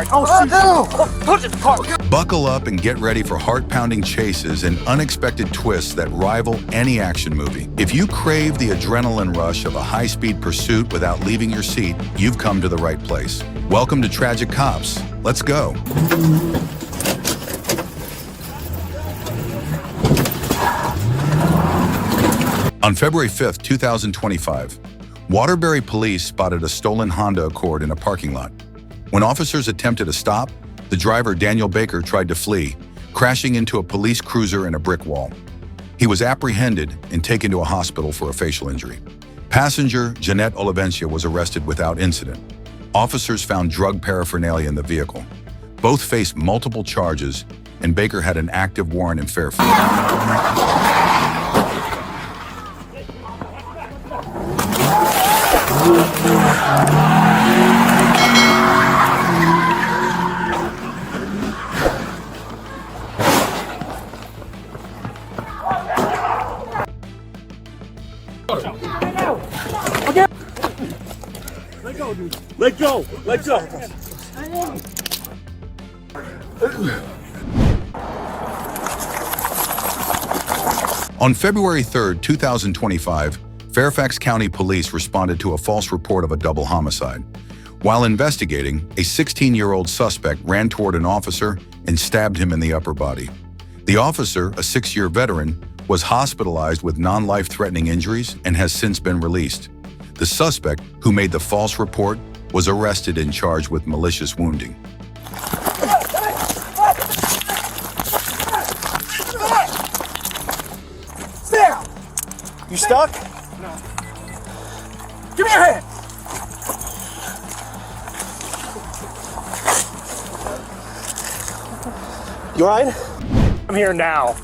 car. Touch the car. Buckle up and get ready for heart-pounding chases and unexpected twists that rival any action movie. If you crave the adrenaline rush of a high-speed pursuit without leaving your seat, you've come to the right place. Welcome to Tragic Cops. Let's go. On February 5th, 2025, Waterbury police spotted a stolen Honda Accord in a parking lot. When officers attempted to stop, the driver, Daniel Baker, tried to flee, crashing into a police cruiser and a brick wall. He was apprehended and taken to a hospital for a facial injury. Passenger Jeanette Olivencia was arrested without incident. Officers found drug paraphernalia in the vehicle. Both faced multiple charges, and Baker had an active warrant in Fairfield. Let go. Let go. On February 3rd, 2025, Fairfax County Police responded to a false report of a double homicide. While investigating, a 16-year-old suspect ran toward an officer and stabbed him in the upper body. The officer, a 6-year veteran, was hospitalized with non-life-threatening injuries and has since been released. The suspect, who made the false report, was arrested and charged with malicious wounding. Stay out! You stuck? No. Give me your hand! You alright? I'm here now.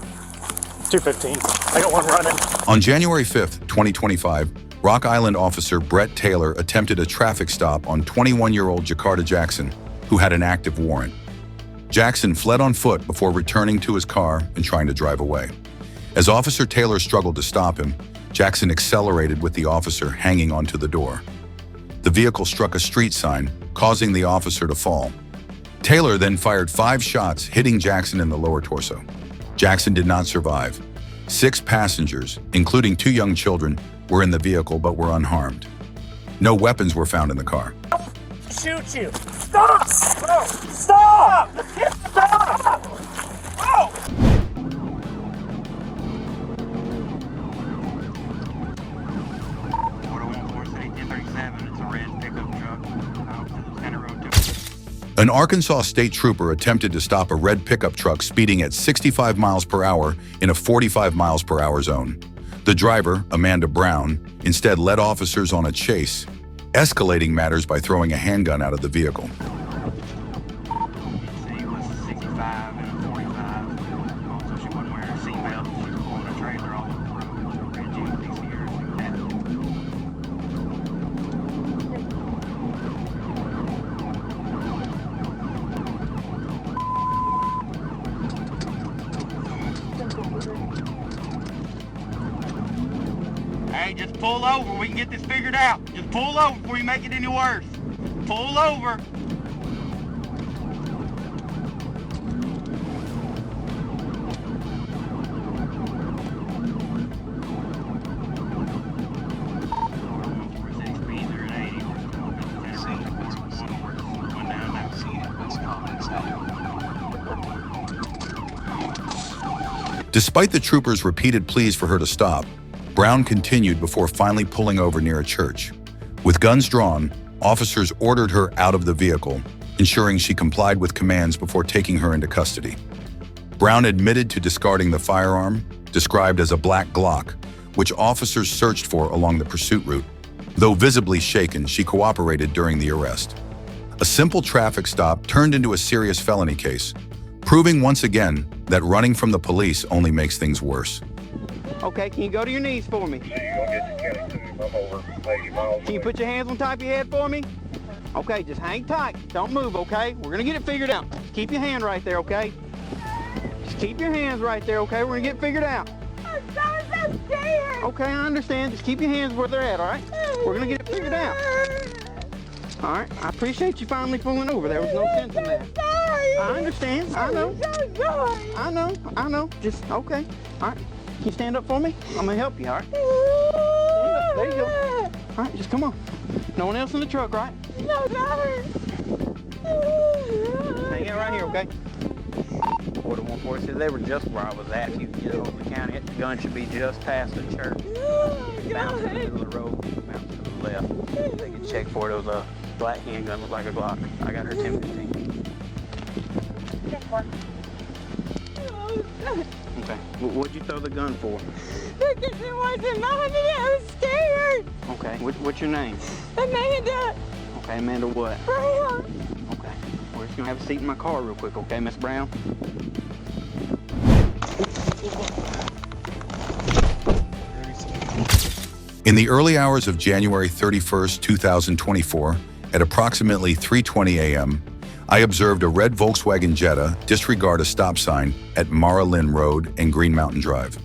2:15. I got one running. On January 5th, 2025, Rock Island officer Brett Taylor attempted a traffic stop on 21-year-old Jakarta Jackson, who had an active warrant. Jackson fled on foot before returning to his car and trying to drive away. As Officer Taylor struggled to stop him, Jackson accelerated with the officer hanging onto the door. The vehicle struck a street sign, causing the officer to fall. Taylor then fired 5 shots, hitting Jackson in the lower torso. Jackson did not survive. 6 passengers, including 2 young children, were in the vehicle but were unharmed. No weapons were found in the car. Shoot you! Stop! Oh, stop! Stop! Oh! An Arkansas state trooper attempted to stop a red pickup truck speeding at 65 miles per hour in a 45 miles per hour zone. The driver, Amanda Brown, instead led officers on a chase, escalating matters by throwing a handgun out of the vehicle. She was 65 and a 45, so she wasn't wearing a seatbelt. She was pulling a trailer off the road with a red Jeep PCR. Hey, just pull over. We can get this figured out. Just pull over before you make it any worse. Pull over. Despite the trooper's repeated pleas for her to stop, Brown continued before finally pulling over near a church. With guns drawn, officers ordered her out of the vehicle, ensuring she complied with commands before taking her into custody. Brown admitted to discarding the firearm, described as a black Glock, which officers searched for along the pursuit route. Though visibly shaken, she cooperated during the arrest. A simple traffic stop turned into a serious felony case, proving once again that running from the police only makes things worse. Okay, can you go to your knees for me? Can you put your hands on top of your head for me? Okay, just hang tight. Don't move, okay? We're gonna get it figured out. Keep your hand right there, okay? Just keep your hands right there, okay? We're gonna get it figured out. I'm so scared. Okay, I understand. Just keep your hands where they're at, all right? We're gonna get it figured out. All right, I appreciate you finally pulling over. There was no sense in that. I understand. I know. I know. Just, okay. All right. Can you stand up for me? I'm going to help you, all right? Stand up. There you go. All right, just come on. No one else in the truck, right? No, driver. Hang out right here, okay? Order 140 says they were just where I was at. You get over the county, the gun should be just past the church. Bounce in the middle of the road, bounce to the left. They can check for it. It was a black handgun, looked like a Glock. I got her 10-15. Okay. What'd you throw the gun for? Because it wasn't mine and I was scared. Okay. What's your name? Amanda. Okay, Amanda what? Brown. Okay. We're just gonna have a seat in my car real quick, okay, Miss Brown? In the early hours of January 31st, 2024, at approximately 3:20 a.m., I observed a red Volkswagen Jetta disregard a stop sign at Mara Lynn Road and Green Mountain Drive.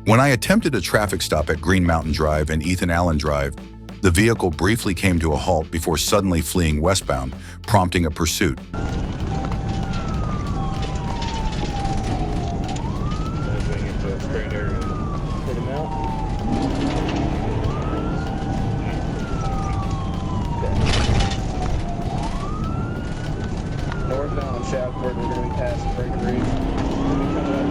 When I attempted a traffic stop at Green Mountain Drive and Ethan Allen Drive, the vehicle briefly came to a halt before suddenly fleeing westbound, prompting a pursuit. Northbound on Shaftford, we're going to be passing Breaker Ridge. We'll be coming up on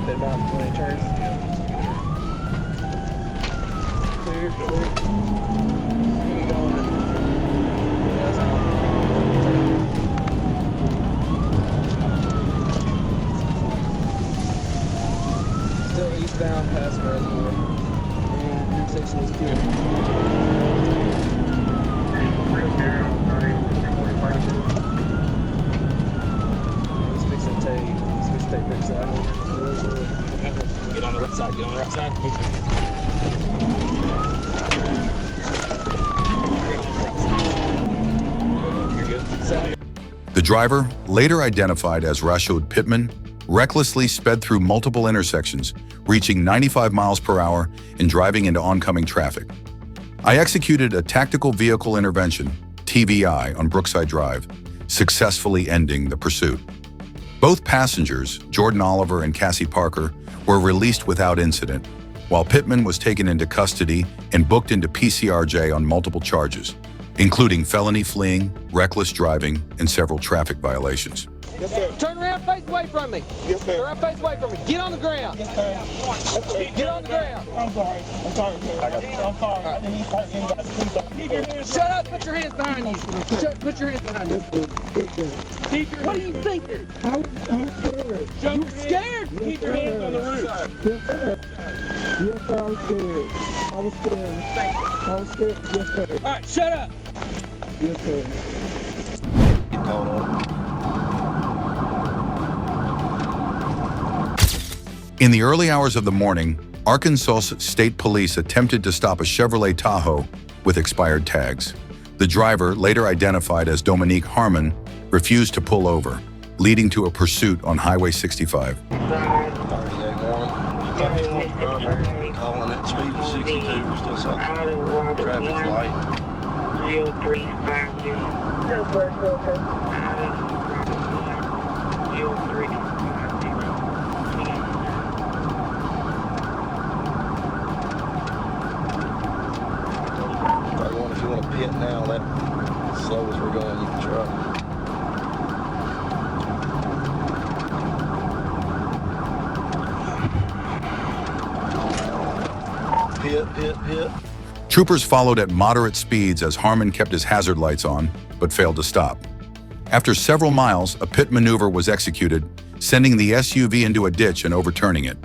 Dead Mountain 20 turns. Clear, clear. Still eastbound past Reservoir. And intersection is clear. Let's fix that tape. Let's fix tape right side. Get on the right side. Get on the right side. The driver, later identified as Rashod Pittman, recklessly sped through multiple intersections, reaching 95 miles per hour and driving into oncoming traffic. I executed a tactical vehicle intervention, TVI, on Brookside Drive, successfully ending the pursuit. Both passengers, Jordan Oliver and Cassie Parker, were released without incident, while Pittman was taken into custody and booked into PCRJ on multiple charges, including felony fleeing, reckless driving, and several traffic violations. Yes, sir. Turn around, face away from me. Yes, sir. Turn around, face away from me. Get on the ground. Yes, sir. Get on the ground. I'm sorry. I'm sorry, sir. I'm sorry. I didn't start anybody. Please don't. Keep your hands Shut up. Put your hands behind you. Put your hands behind you. Keep your What are you thinking? I'm scared. You scared? Keep your hands on the roof. Yes, sir. Yes, sir. I'm scared. I was scared. I was scared. Yes, sir. All right, shut up. Yes, sir. In the early hours of the morning, Arkansas State Police attempted to stop a Chevrolet Tahoe with expired tags. The driver, later identified as Dominique Harmon, refused to pull over, leading to a pursuit on Highway 65. Calling at speed of 62, still something. Traffic light. 0350. If you want to pit now, that as slow as we're going, you can try. Pit. Troopers followed at moderate speeds as Harmon kept his hazard lights on, but failed to stop. After several miles, a pit maneuver was executed, sending the SUV into a ditch and overturning it.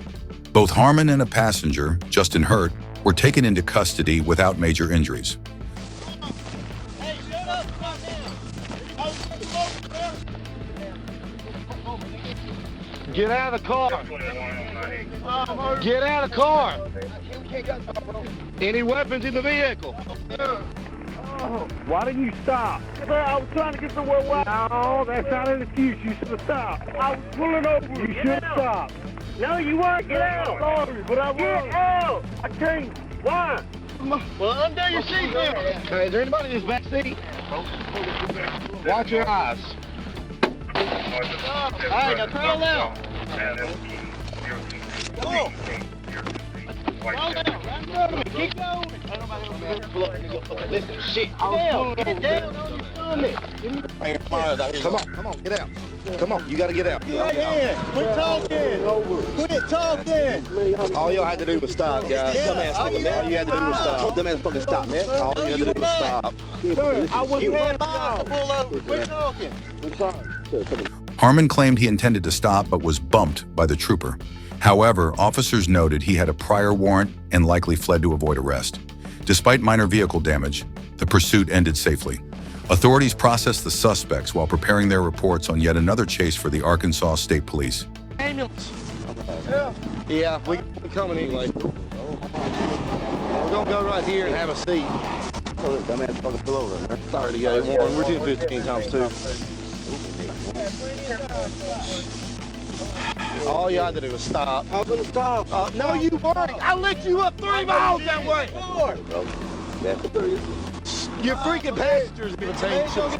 Both Harmon and a passenger, Justin Hurt, were taken into custody without major injuries. Hey, shut up! Get out of the car. Get out of the car. Any weapons in the vehicle? Why didn't you stop? I was trying to get somewhere. No, that's not an excuse. You should have stopped. I was pulling over. You should have stopped. No, you weren't. Get out. Sorry, but I was. Get out. I can't. Why? Well, undo your seatbelt. Is there anybody in this back seat? Watch your eyes. All right, now trail down. Go. Trail down. Right in front of me. Keep going. Listen, shit. Get down on your stomach. Come on, get out. Come on, you gotta get out. Quit talking. Quit talking. All y'all had to do was stop, guys. Dumbass fucking man. All you had to do was stop. Dumbass fucking stop, man. All you had to do was stop. I was mad to pull over. Quit talking. I'm sorry. Harmon claimed he intended to stop but was bumped by the trooper. However, officers noted he had a prior warrant and likely fled to avoid arrest. Despite minor vehicle damage, the pursuit ended safely. Authorities processed the suspects while preparing their reports on yet another chase for the Arkansas State Police. Ambulance. Yeah, we coming anyway. We're gonna go right here and have a seat. Dumbass fucking pull over. Sorry to go. We're doing 15 times 2. All you had to do was stop. I'm gonna stop. No, you weren't. I licked you up 3 miles that way. Your freaking passengers gonna take shit.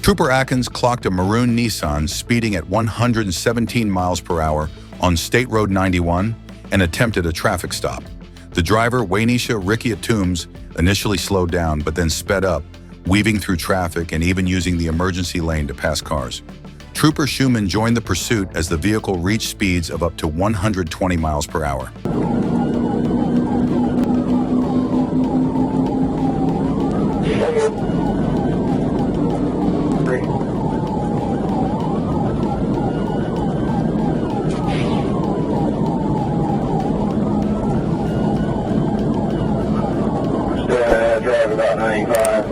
Trooper Atkins clocked a maroon Nissan speeding at 117 miles per hour on State Road 91 and attempted a traffic stop. The driver, Waynesha Rickia Toombs, initially slowed down but then sped up, weaving through traffic and even using the emergency lane to pass cars. Trooper Schumann joined the pursuit as the vehicle reached speeds of up to 120 miles per hour. Drive about 95.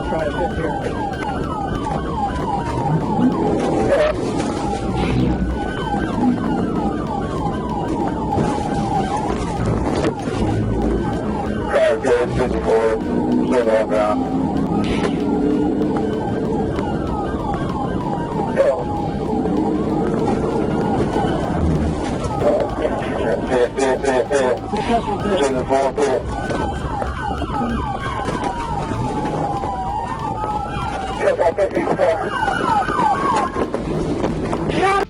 Try to fit here.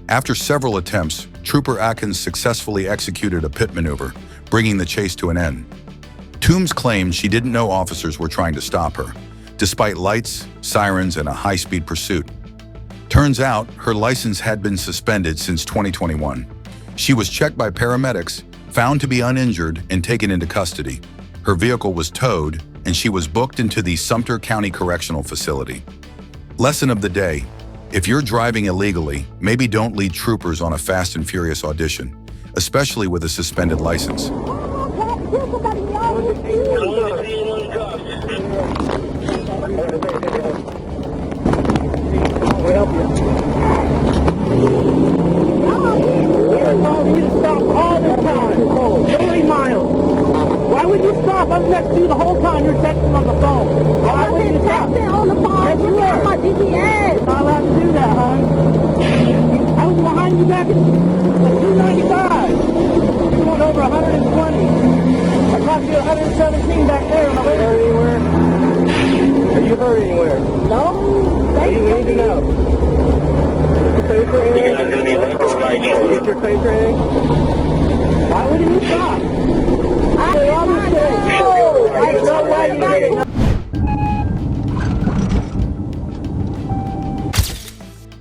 After several attempts, Trooper Atkins successfully executed a pit maneuver, bringing the chase to an end. Toombs claimed she didn't know officers were trying to stop her, despite lights, sirens, and a high-speed pursuit. Turns out, her license had been suspended since 2021. She was checked by paramedics, found to be uninjured, and taken into custody. Her vehicle was towed, and she was booked into the Sumter County Correctional Facility. Lesson of the day: if you're driving illegally, maybe don't lead troopers on a Fast and Furious audition, especially with a suspended license. We'll help you. You to stop all the time. 30 miles. Why would you stop? I'm next to you the whole time you're texting on the phone. Why would you stop? on the phone. Yes, you are. My GPS. You're not allowed to do that, hon. I was behind you back at 295. You went over 120. I caught you 117 back there when I went anywhere. Are you hurt anywhere? No. What do you need to know? Get your face or anything? Why wouldn't you stop? I I know why you did it.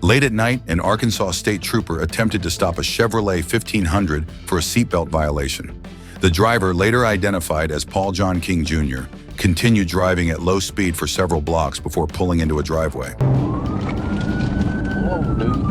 Late at night, an Arkansas state trooper attempted to stop a Chevrolet 1500 for a seatbelt violation. The driver, later identified as Paul John King Jr., continued driving at low speed for several blocks before pulling into a driveway. Whoa, dude.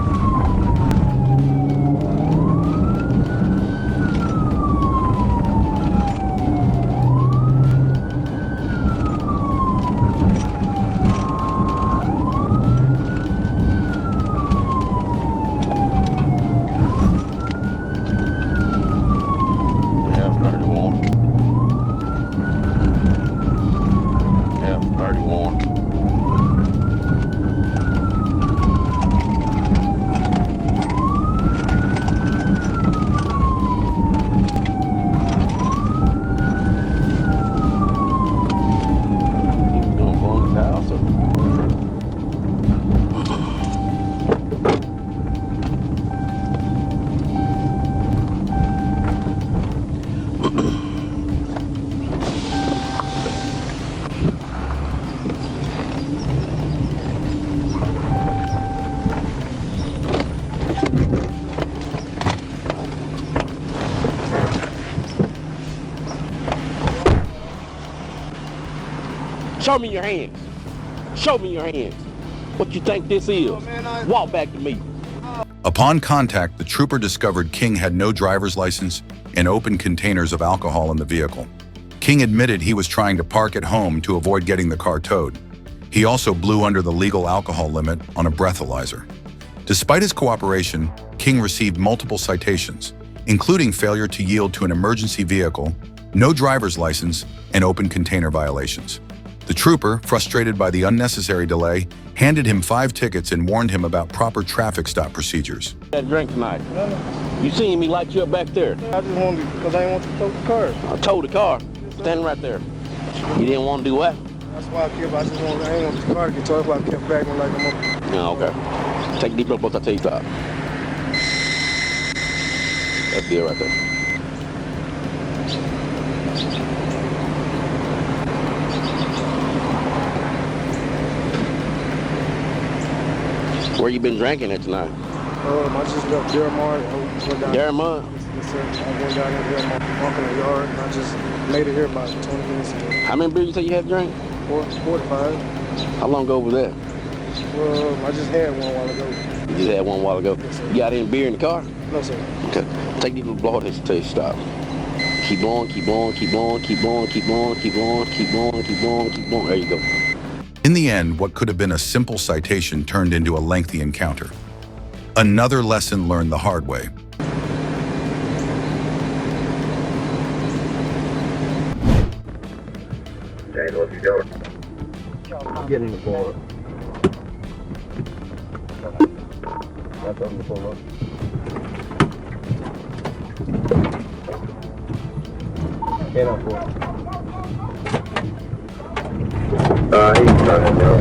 Show me your hands. Show me your hands. What you think this is? Walk back to me. Upon contact, the trooper discovered King had no driver's license and open containers of alcohol in the vehicle. King admitted he was trying to park at home to avoid getting the car towed. He also blew under the legal alcohol limit on a breathalyzer. Despite his cooperation, King received multiple citations, including failure to yield to an emergency vehicle, no driver's license, and open container violations. The trooper, frustrated by the unnecessary delay, handed him 5 tickets and warned him about proper traffic stop procedures. That drink tonight. You seen me light you up back there. I just wanted to, because I didn't want to tow the car. I towed the car. Standing right there. You didn't want to do what? That's why I kept, I just wanted, I didn't want the car to get towed, but I kept backing like I'm up. Yeah, okay. Take a deep breath, both I tell you stop. That's good right there. Where you been drinking at tonight? I just left Dearmont. Dearmont? Yes, sir. I went down there, Dearmont, walking the yard, and I just made it here about 20 minutes ago. How many beers you say you had to drink? 4 to 5. How long ago was that? I just had one while ago. You just had one while ago? Yes, sir. You got any beer in the car? No, sir. Okay. Take these little blow this until you stop. Keep on, keep on, keep on, keep on, keep on, keep on, keep on, keep on, keep on. There you go. In the end, what could have been a simple citation turned into a lengthy encounter. Another lesson learned the hard way. Daniel, if you go. Get in the pull up. That's on the pull up. Get on pull up. He's running now.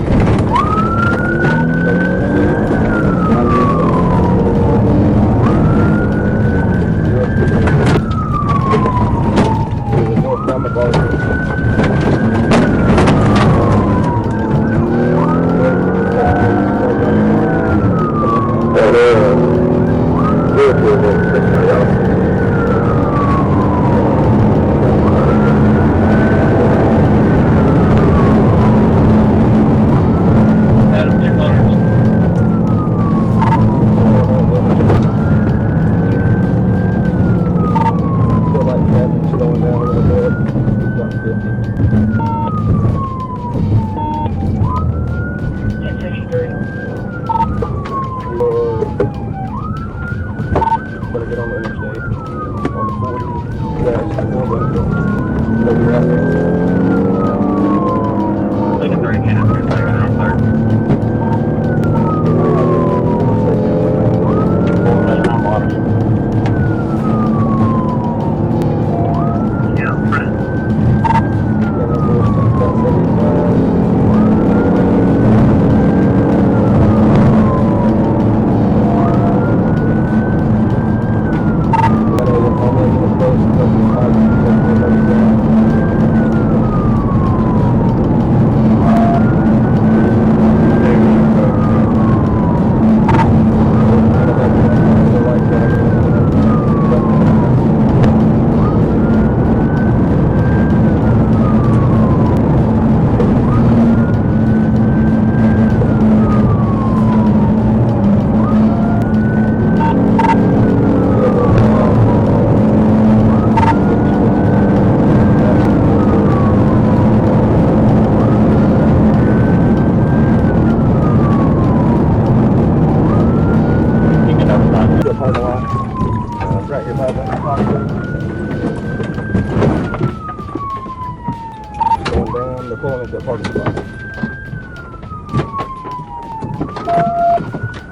that parking spot.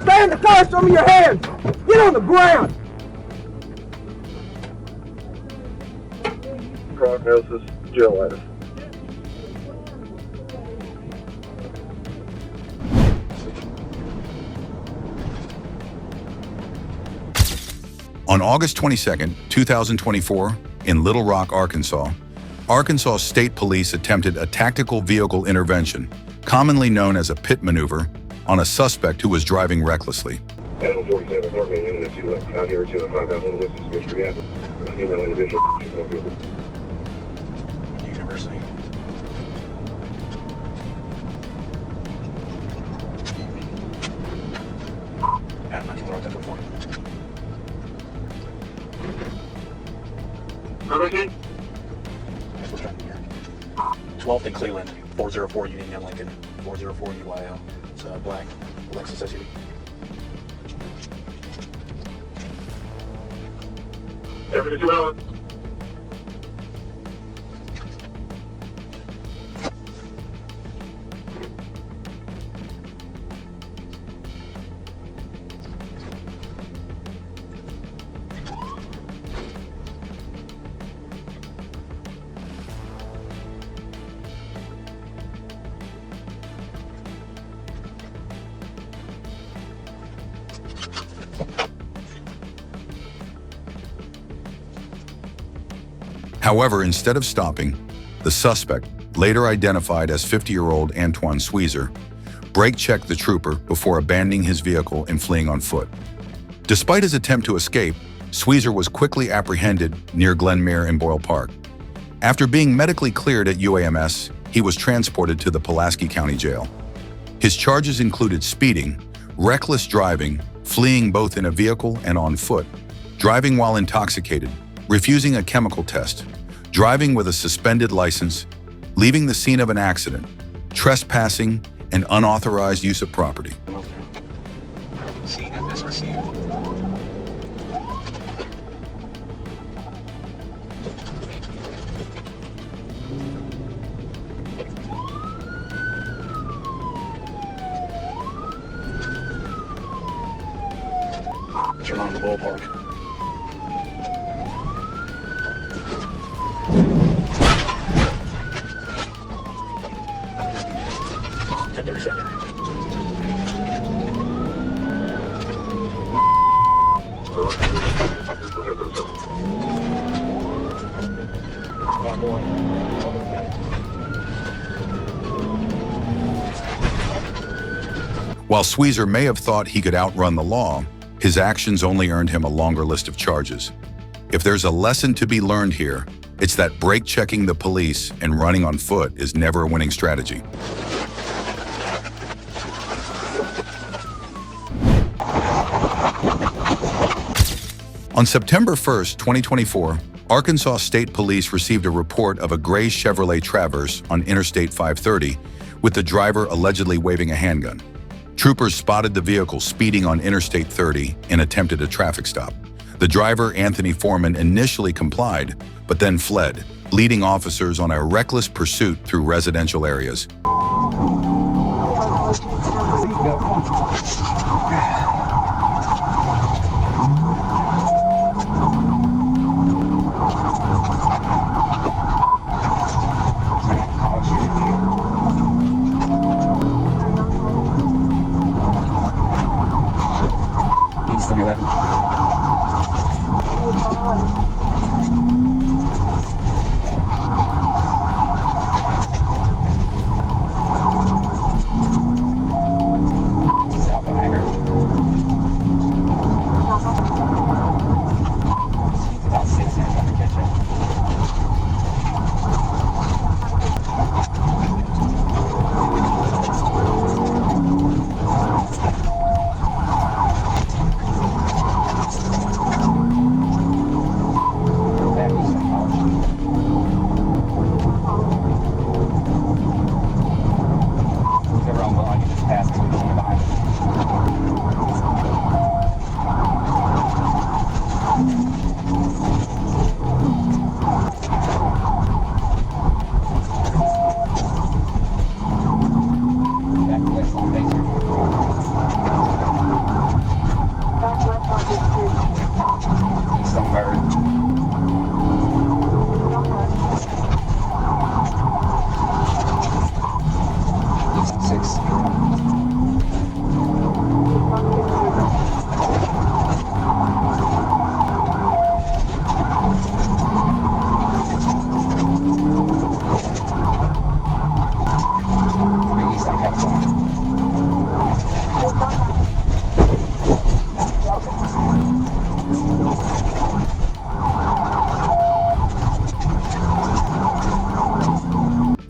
Stay in the car, show me your hands! Get on the ground! Prognosis, jailitis. On August 22, 2024, in Little Rock, Arkansas, Arkansas State Police attempted a tactical vehicle intervention, commonly known as a pit maneuver, on a suspect who was driving recklessly. Animal 47, North Main Unit 2, out here to 5,000 West Mystery Avenue. Female individual, University. Yeah, I can throw that before. 12th in Cleveland, 404 Union Young Lincoln, 404 UYL. It's black Lexus SUV. Every 2 hours. However, instead of stopping, the suspect, later identified as 50-year-old Antoine Sweezer, brake-checked the trooper before abandoning his vehicle and fleeing on foot. Despite his attempt to escape, Sweezer was quickly apprehended near Glenmere and Boyle Park. After being medically cleared at UAMS, he was transported to the Pulaski County Jail. His charges included speeding, reckless driving, fleeing both in a vehicle and on foot, driving while intoxicated, refusing a chemical test, driving with a suspended license, leaving the scene of an accident, trespassing, and unauthorized use of property. Scene of this received. Turn on the ballpark. While Sweezer may have thought he could outrun the law, his actions only earned him a longer list of charges. If there's a lesson to be learned here, it's that brake-checking the police and running on foot is never a winning strategy. On September 1st, 2024, Arkansas State Police received a report of a gray Chevrolet Traverse on Interstate 530, with the driver allegedly waving a handgun. Troopers spotted the vehicle speeding on Interstate 30 and attempted a traffic stop. The driver, Anthony Foreman, initially complied, but then fled, leading officers on a reckless pursuit through residential areas.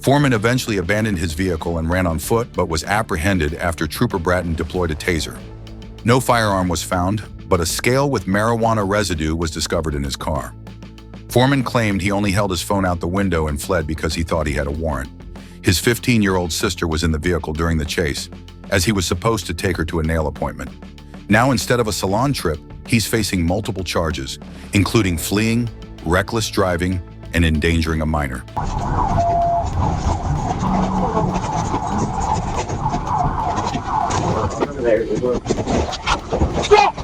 Foreman eventually abandoned his vehicle and ran on foot, but was apprehended after Trooper Bratton deployed a taser. No firearm was found, but a scale with marijuana residue was discovered in his car. Foreman claimed he only held his phone out the window and fled because he thought he had a warrant. His 15-year-old sister was in the vehicle during the chase, as he was supposed to take her to a nail appointment. Now, instead of a salon trip, he's facing multiple charges, including fleeing, reckless driving, and endangering a minor. Stop!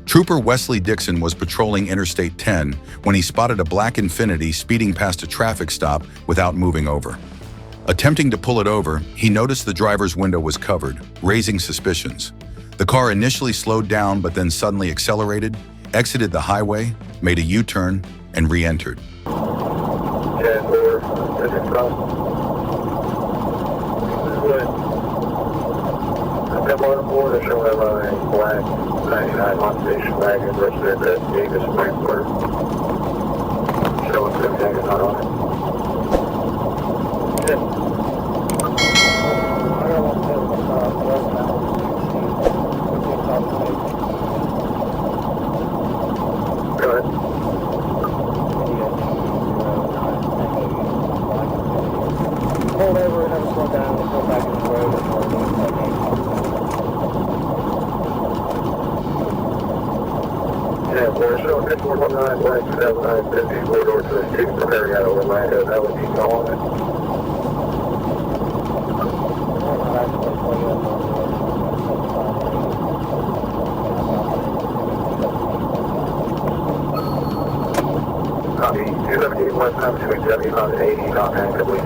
Trooper Wesley Dixon was patrolling Interstate 10 when he spotted a black Infiniti speeding past a traffic stop without moving over. Attempting to pull it over, he noticed the driver's window was covered, raising suspicions. The car initially slowed down but then suddenly accelerated, exited the highway, made a U-turn, and re-entered. Pulled over and never slowed down and go back in the road. Yeah, we're showing 419 Black 7950 corridor to the 6 preparing out of Orlando. That would be calling it. Copy. 217 West time between 75 and 80, not actively.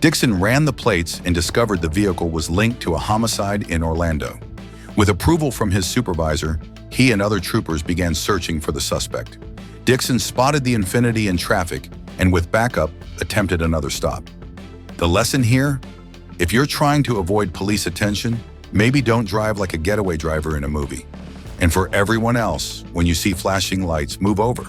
Dixon ran the plates and discovered the vehicle was linked to a homicide in Orlando. With approval from his supervisor, he and other troopers began searching for the suspect. Dixon spotted the Infiniti in traffic and with backup, attempted another stop. The lesson here? If you're trying to avoid police attention, maybe don't drive like a getaway driver in a movie. And for everyone else, when you see flashing lights, move over.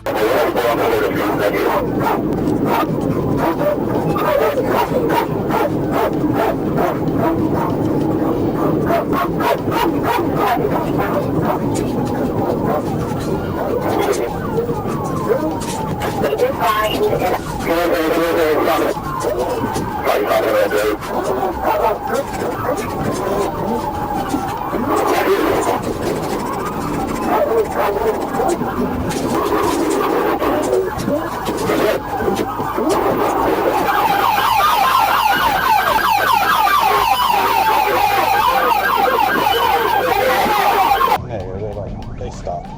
They stopped.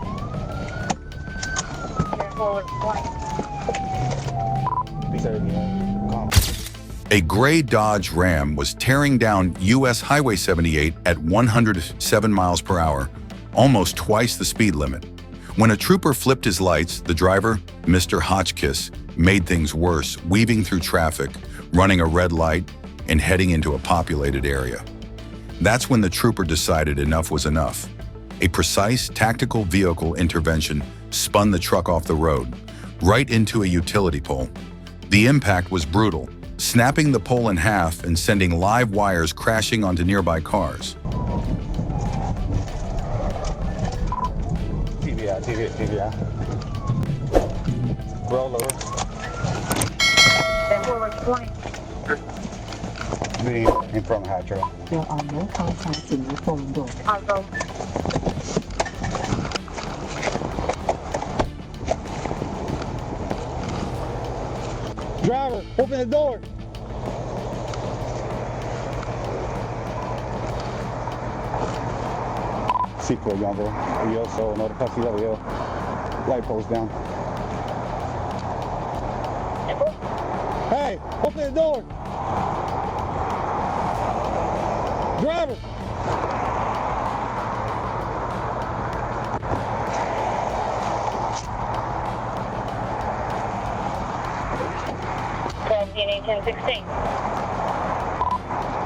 A gray Dodge Ram was tearing down US Highway 78 at 107 miles per hour, almost twice the speed limit. When a trooper flipped his lights, the driver, Mr. Hotchkiss, made things worse, weaving through traffic, running a red light, and heading into a populated area. That's when the trooper decided enough was enough. A precise tactical vehicle intervention spun the truck off the road, right into a utility pole. The impact was brutal, snapping the pole in half and sending live wires crashing onto nearby cars. TVI. Roll over. Me in front of high trail. There are no contacts in your phone book. Driver, open the door. C4 Yongo, yo so no capacidad yo. Light post down. Hey, open the door. Driver. DNA 1016.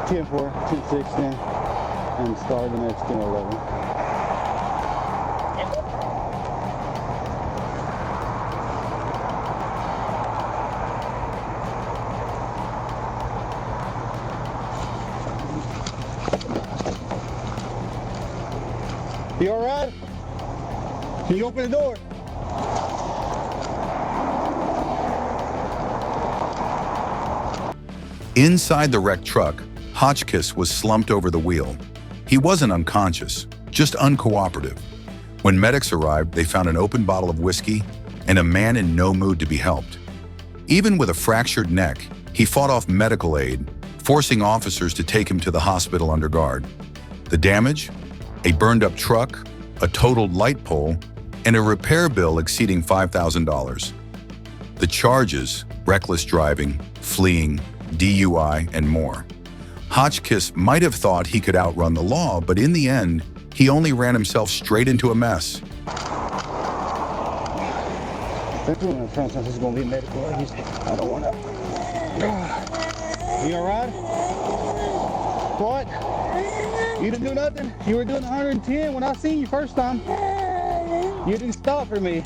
10-4, 10-6, and start the next 10-11. You all right? Can you open the door? Inside the wrecked truck, Hotchkiss was slumped over the wheel. He wasn't unconscious, just uncooperative. When medics arrived, they found an open bottle of whiskey and a man in no mood to be helped. Even with a fractured neck, he fought off medical aid, forcing officers to take him to the hospital under guard. The damage? A burned-up truck, a totaled light pole, and a repair bill exceeding $5,000. The charges: reckless driving, fleeing, DUI, and more. Hotchkiss might have thought he could outrun the law, but in the end, he only ran himself straight into a mess. I don't want to. You all right? What? You didn't do nothing? You were doing 110 when I seen you first time. You didn't stop for me.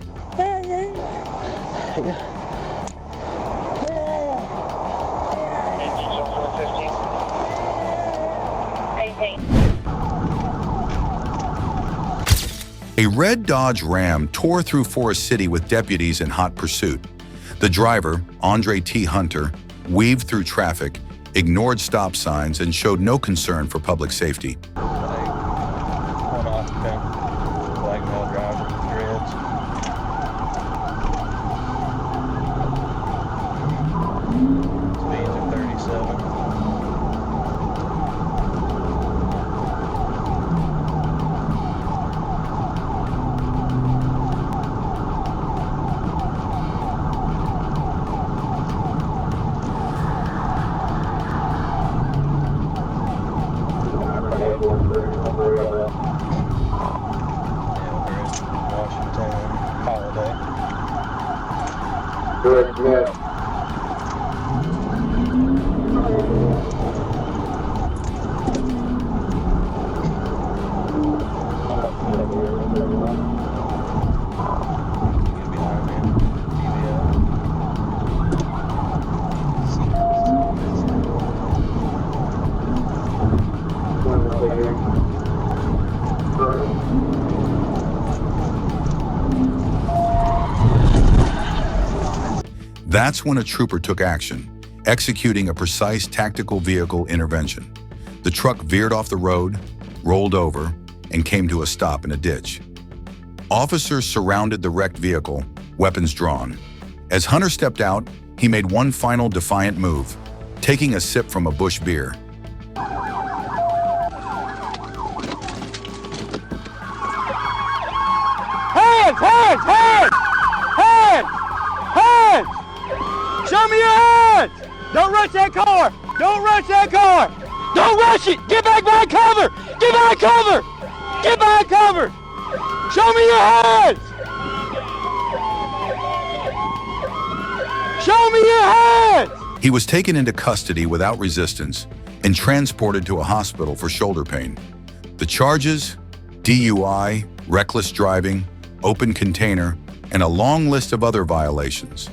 A red Dodge Ram tore through Forest City with deputies in hot pursuit. The driver, Andre T. Hunter, weaved through traffic, ignored stop signs, and showed no concern for public safety. Black male driver with dreads. Speeds are 37. That's when a trooper took action, executing a precise tactical vehicle intervention. The truck veered off the road, rolled over, and came to a stop in a ditch. Officers surrounded the wrecked vehicle, weapons drawn. As Hunter stepped out, he made one final defiant move, taking a sip from a bush beer. Hands! Hands! Hands! Hands! Hands! Show me your hands! Don't rush that car! Don't rush that car! Don't rush it! Get back behind cover! Get behind cover! Get behind cover! Show me your hands! Show me your hands! He was taken into custody without resistance and transported to a hospital for shoulder pain. The charges: DUI, reckless driving, open container, and a long list of other violations.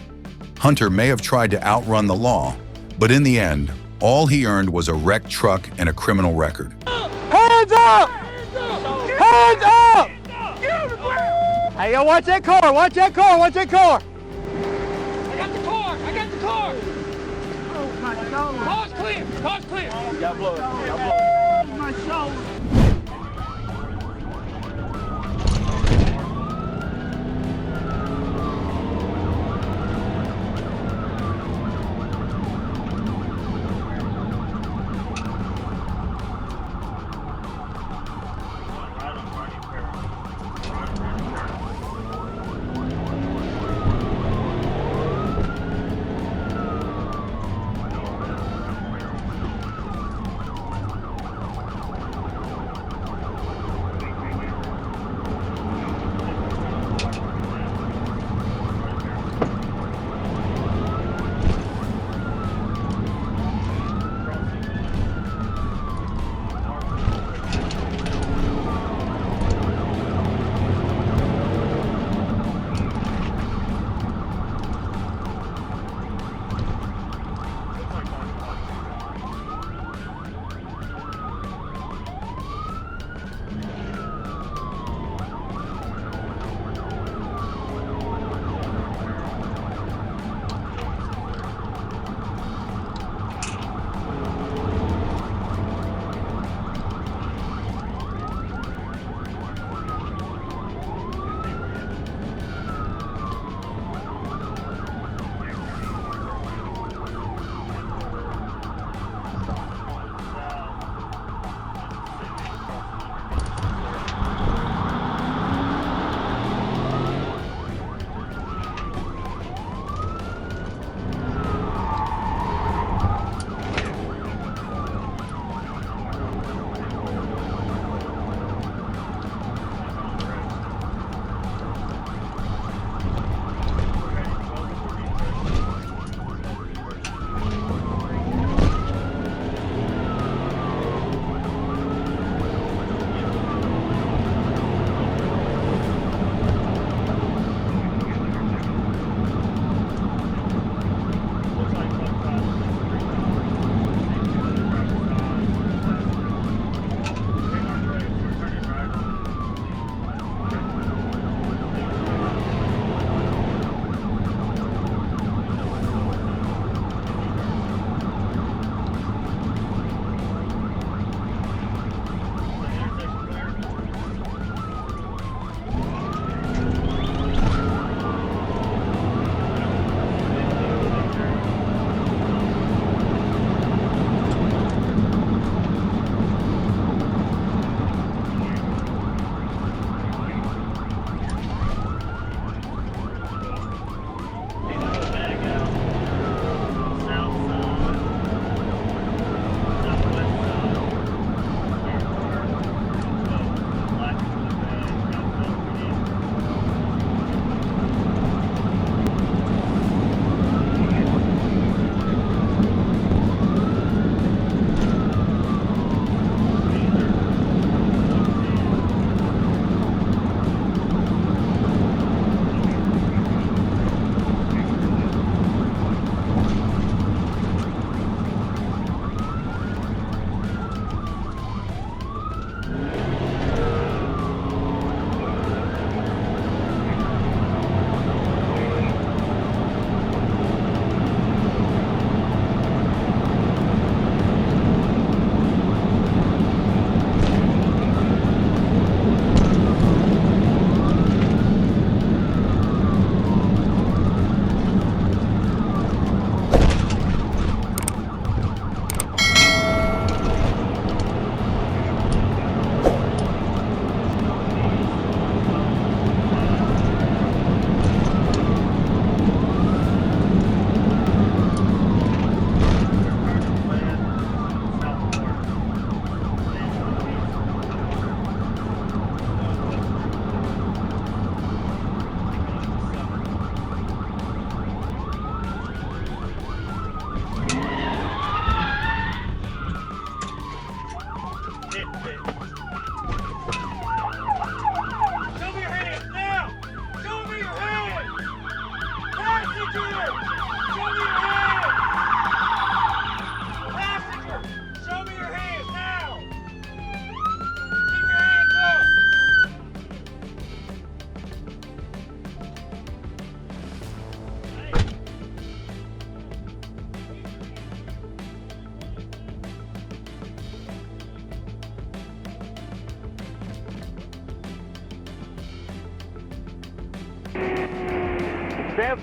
Hunter may have tried to outrun the law, but in the end, all he earned was a wrecked truck and a criminal record. Hands up! Hands up! Hey, yo, watch that car! Watch that car! Watch that car! I got the car! I got the car! Oh, my shoulder! Car's clear! Car's clear! Y'all blow it. Y'all blow it. Oh, my shoulder!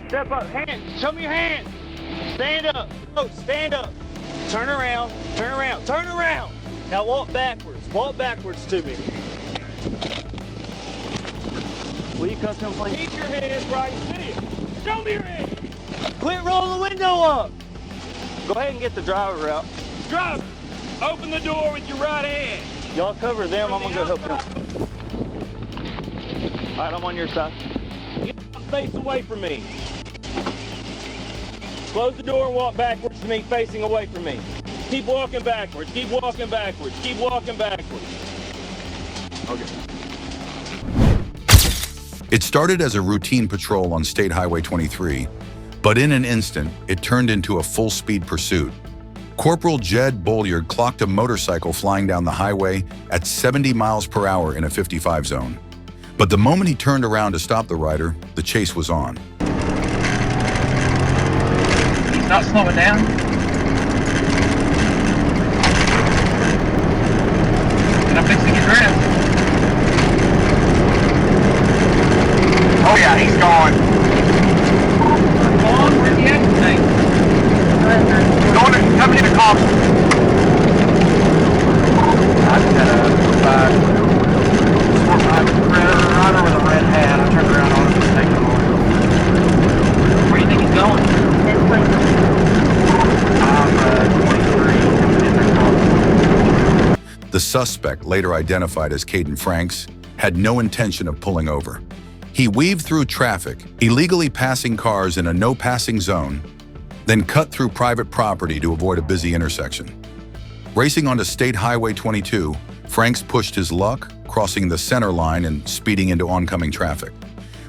Step up. Hands. Show me your hands. Stand up. Oh, stand up. Turn around. Turn around. Turn around. Now walk backwards. Walk backwards to me. Will you come to him, please? Keep your hands right. See it. Show me your hands. Quit rolling the window up. Go ahead and get the driver out. Driver, open the door with your right hand. Y'all cover them. I'm gonna go help them. All right, I'm on your side. Get face away from me. Close the door and walk backwards to me, facing away from me. Keep walking backwards. Keep walking backwards. Keep walking backwards. Okay. It started as a routine patrol on State Highway 23, but in an instant, it turned into a full-speed pursuit. Corporal Jed Bolliard clocked a motorcycle flying down the highway at 70 miles per hour in a 55 zone. But the moment he turned around to stop the rider, the chase was on. He's not slowing down. And I'm fixing his wrist. Oh yeah, he's gone. Gone? Where's the exit thing? Coming in a car. I just had a rider with a red hat. I turned around on him and taken him on. Where do you think he's going? I'm 23. The suspect, later identified as Caden Franks, had no intention of pulling over. He weaved through traffic, illegally passing cars in a no-passing zone, then cut through private property to avoid a busy intersection. Racing onto State Highway 22, Franks pushed his luck, crossing the center line and speeding into oncoming traffic.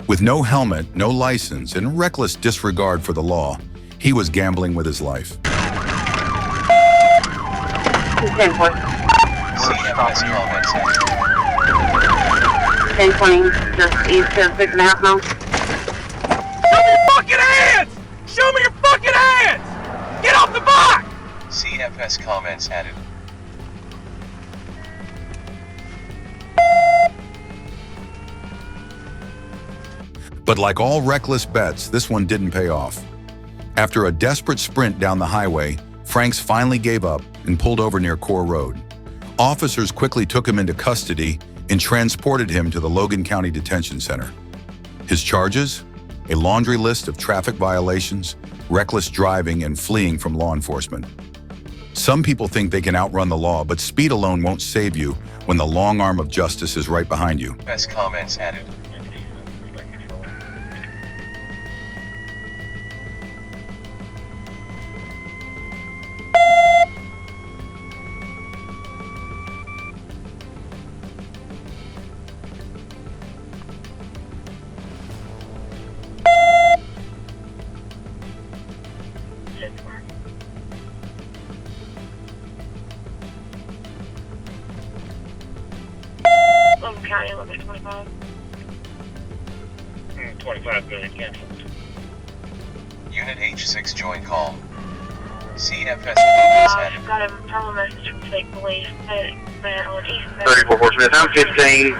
With no helmet, no license, and reckless disregard for the law, he was gambling with his life. CFS comments. 1020, just east of 6.5 miles. Show me your fucking hands! Show me your fucking hands! Get off the box! CFS comments added. But like all reckless bets, this one didn't pay off. After a desperate sprint down the highway, Franks finally gave up and pulled over near Core Road. Officers quickly took him into custody and transported him to the Logan County Detention Center. His charges? A laundry list of traffic violations, reckless driving, and fleeing from law enforcement. Some people think they can outrun the law, but speed alone won't save you when the long arm of justice is right behind you. Best comments added. Logan County, limit 25. 25 million canceled. Unit H6 join call. CFS added. I've got a problem message from State Police. On East 34 Fort Smith, I'm 15.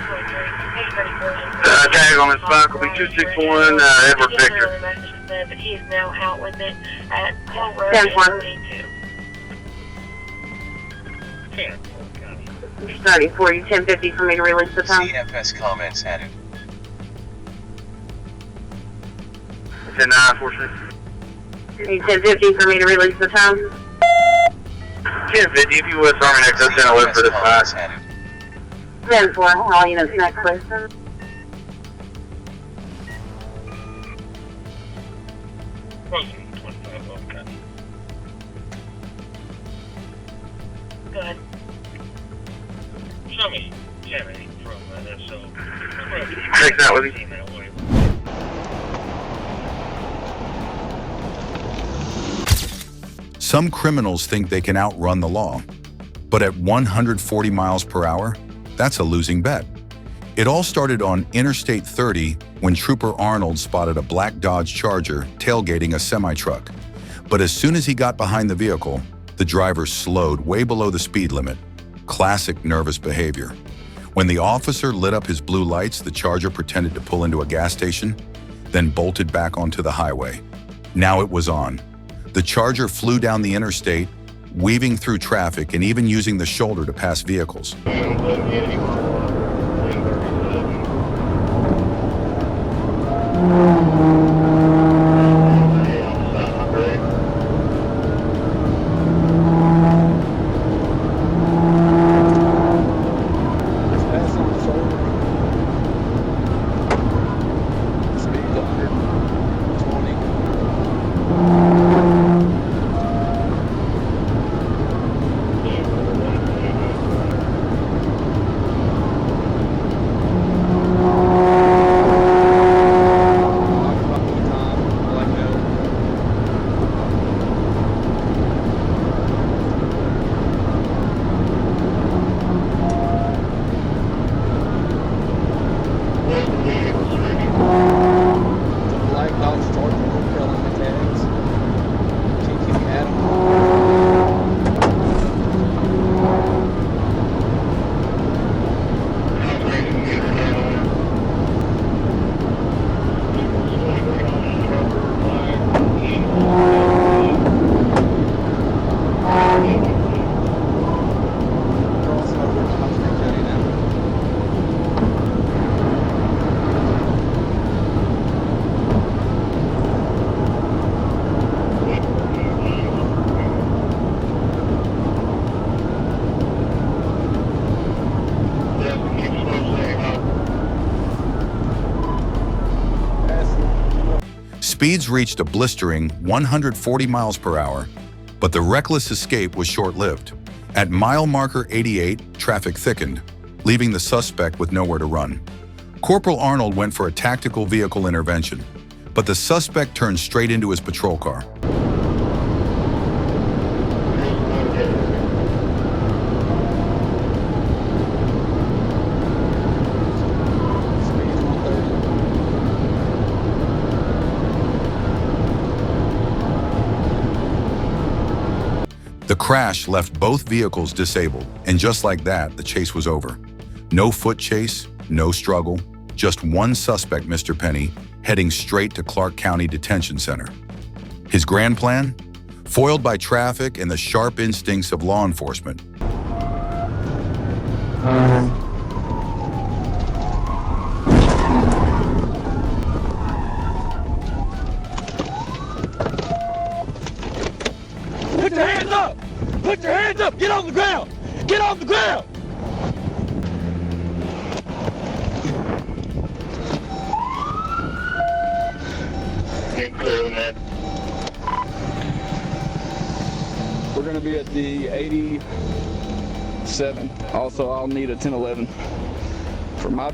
Tag on his bike will be 261 Edward Victor. But he is now out with it at Hill Road 22. 34, you 1050 for me to release the time. CFS comments added. 10-9 Fort Smith. You 1050 for me to release the time. 1050 if you would, sorry, next up 10-11 for this bike. 10-4, all units next, please. Closing 25 Logan County. Go ahead. Show me Jimmy from SO. Take that with you. Some criminals think they can outrun the law, but at 140 miles per hour, that's a losing bet. It all started on Interstate 30 when Trooper Arnold spotted a black Dodge Charger tailgating a semi-truck. But as soon as he got behind the vehicle, the driver slowed way below the speed limit. Classic nervous behavior. When the officer lit up his blue lights, the Charger pretended to pull into a gas station. then bolted back onto the highway. Now it was on. The Charger flew down the interstate, weaving through traffic and even using the shoulder to pass vehicles. Speeds reached a blistering 140 miles per hour, but the reckless escape was short-lived. At mile marker 88, traffic thickened, leaving the suspect with nowhere to run. Corporal Arnold went for a tactical vehicle intervention, but the suspect turned straight into his patrol car. The crash left both vehicles disabled, and just like that, the chase was over. No foot chase, no struggle, just one suspect, Mr. Penny, heading straight to Clark County Detention Center. His grand plan? Foiled by traffic and the sharp instincts of law enforcement. Put your hands up! Put your hands up! Get on the ground! Get on the ground! Get clear of that. We're going to be at the 87. Also, I'll need a 1011 for my...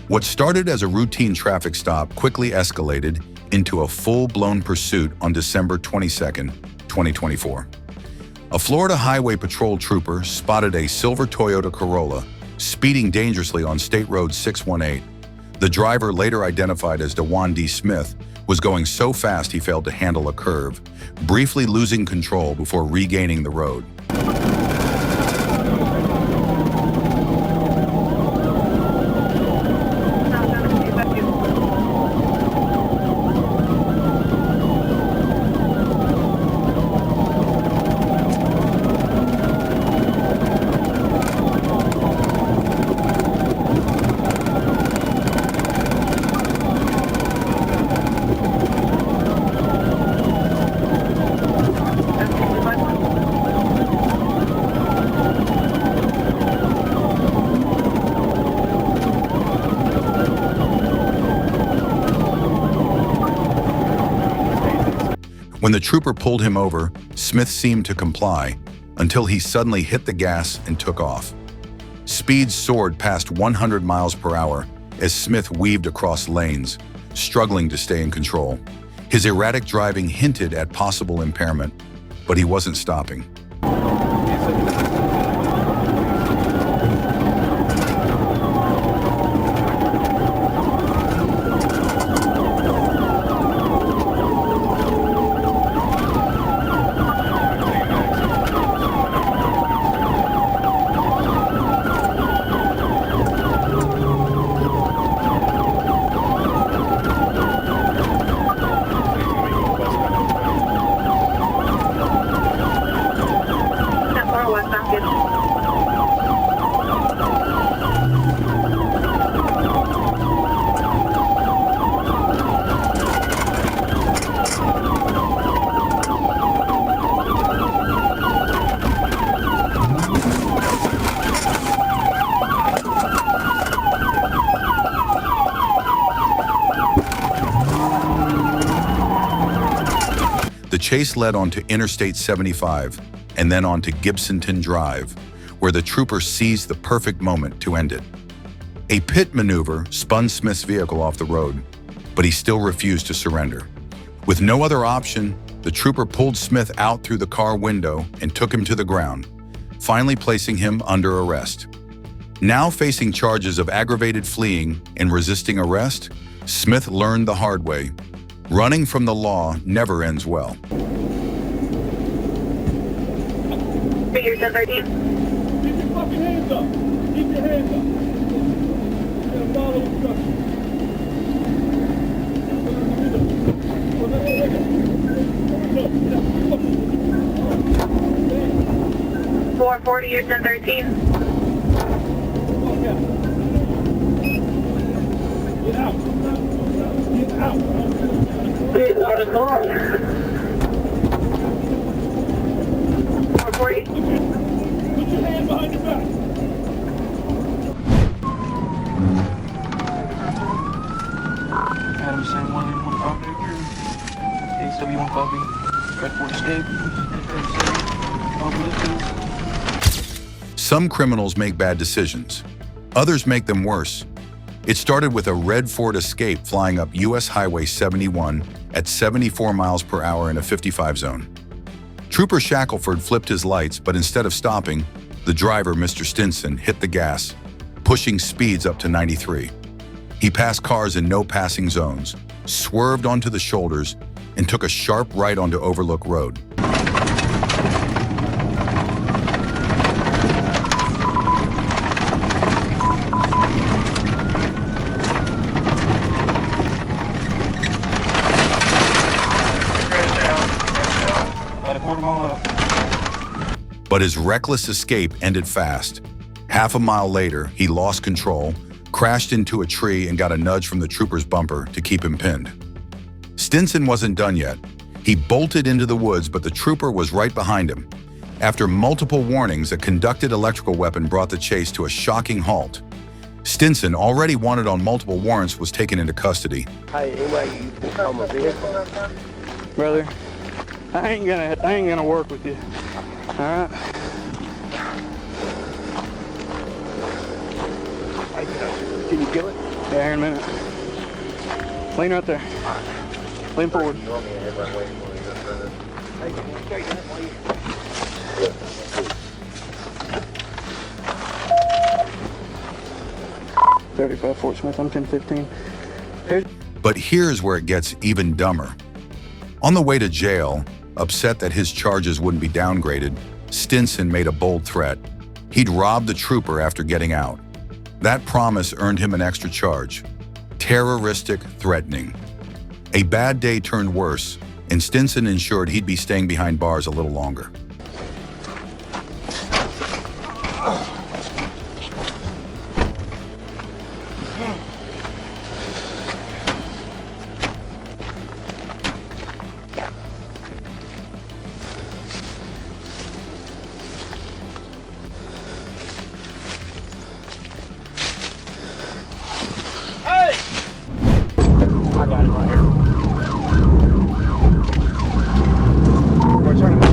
What started as a routine traffic stop quickly escalated into a full-blown pursuit on December 22nd, 2024. A Florida Highway Patrol trooper spotted a silver Toyota Corolla speeding dangerously on State Road 618. The driver, later identified as DeJuan D. Smith, was going so fast he failed to handle a curve, briefly losing control before regaining the road. When the trooper pulled him over, Smith seemed to comply until he suddenly hit the gas and took off. Speed soared past 100 miles per hour as Smith weaved across lanes, struggling to stay in control. His erratic driving hinted at possible impairment, but he wasn't stopping. The chase led onto Interstate 75 and then onto Gibsonton Drive, where the trooper seized the perfect moment to end it. A pit maneuver spun Smith's vehicle off the road, but he still refused to surrender. With no other option, the trooper pulled Smith out through the car window and took him to the ground, finally placing him under arrest. Now facing charges of aggravated fleeing and resisting arrest, Smith learned the hard way. Running from the law never ends well. Figure 1013. Keep your fucking hands up. Keep your hands up. You're gonna follow instructions. 440, you're 1013. Get out. Get out. Get out of the car. 440. Put your hand behind your back. Adam Sam 115 Victor. AW1 Red Ford Escape. Some criminals make bad decisions. Others make them worse. It started with a red Ford Escape flying up US Highway 71 at 74 miles per hour in a 55 zone. Trooper Shackelford flipped his lights, but instead of stopping, the driver, Mr. Stinson, hit the gas, pushing speeds up to 93. He passed cars in no passing zones, swerved onto the shoulders, and took a sharp right onto Overlook Road. But his reckless escape ended fast. Half a mile later, he lost control, crashed into a tree, and got a nudge from the trooper's bumper to keep him pinned. Stinson wasn't done yet. He bolted into the woods, but the trooper was right behind him. After multiple warnings, a conducted electrical weapon brought the chase to a shocking halt. Stinson, already wanted on multiple warrants, was taken into custody. Hey, anyway, you become a vehicle. Brother, I ain't gonna work with you. All right. Can you kill it? Yeah, here in a minute. Lean right there. Lean forward. 35 Fort Smith, I'm 1015. But here's where it gets even dumber. On the way to jail, upset that his charges wouldn't be downgraded, Stinson made a bold threat. He'd rob the trooper after getting out. That promise earned him an extra charge: terroristic threatening. A bad day turned worse, and Stinson ensured he'd be staying behind bars a little longer. I got it right here. We're turning.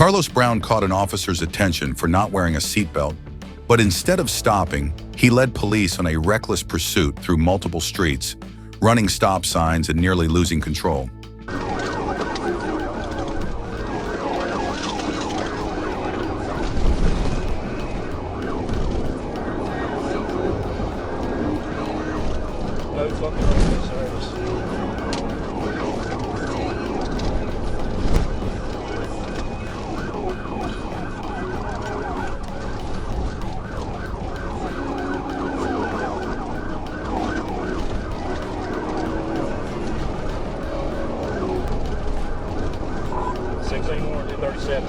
Carlos Brown caught an officer's attention for not wearing a seatbelt, but instead of stopping, he led police on a reckless pursuit through multiple streets, running stop signs and nearly losing control. No fucking relentless service. More than 37.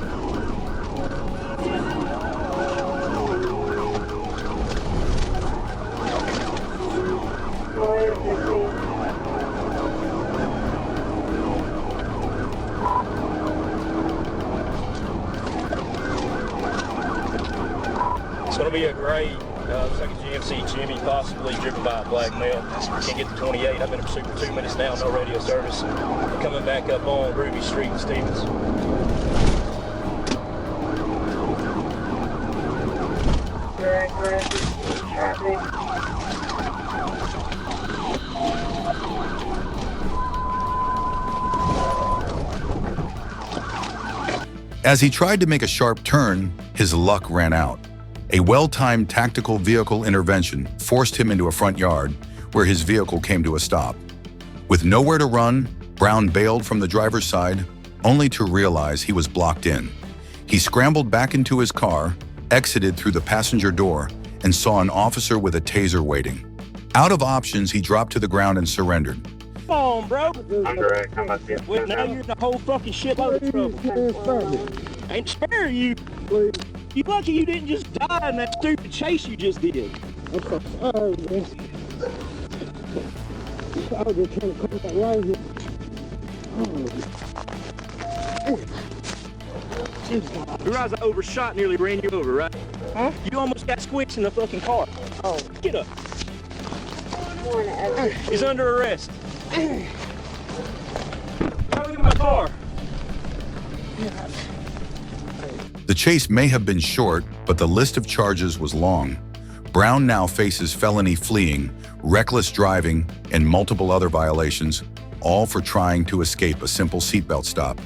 It's going to be a gray, looks like a GMC Jimmy, possibly driven by a black male. Can't get to 28. I've been in pursuit for 2 minutes now, no radio service. We're coming back up on Ruby Street in Stevens. As he tried to make a sharp turn, his luck ran out. A well-timed tactical vehicle intervention forced him into a front yard, where his vehicle came to a stop. With nowhere to run, Brown bailed from the driver's side, only to realize he was blocked in. He scrambled back into his car, exited through the passenger door, and saw an officer with a taser waiting. Out of options, he dropped to the ground and surrendered. Come on, bro. I'm direct. How about this? Well, now you're in a whole fucking shitload of trouble. I ain't sparing you. You lucky you didn't just die in that stupid chase you just did. I'm so sorry, man. I was just trying to come back right here. You realize I overshot, nearly ran you over, right? Huh? You almost got squished in the fucking car. Oh. Get up. He's under arrest. Look at my car. The chase may have been short, but the list of charges was long. Brown now faces felony fleeing, reckless driving, and multiple other violations, all for trying to escape a simple seatbelt stop.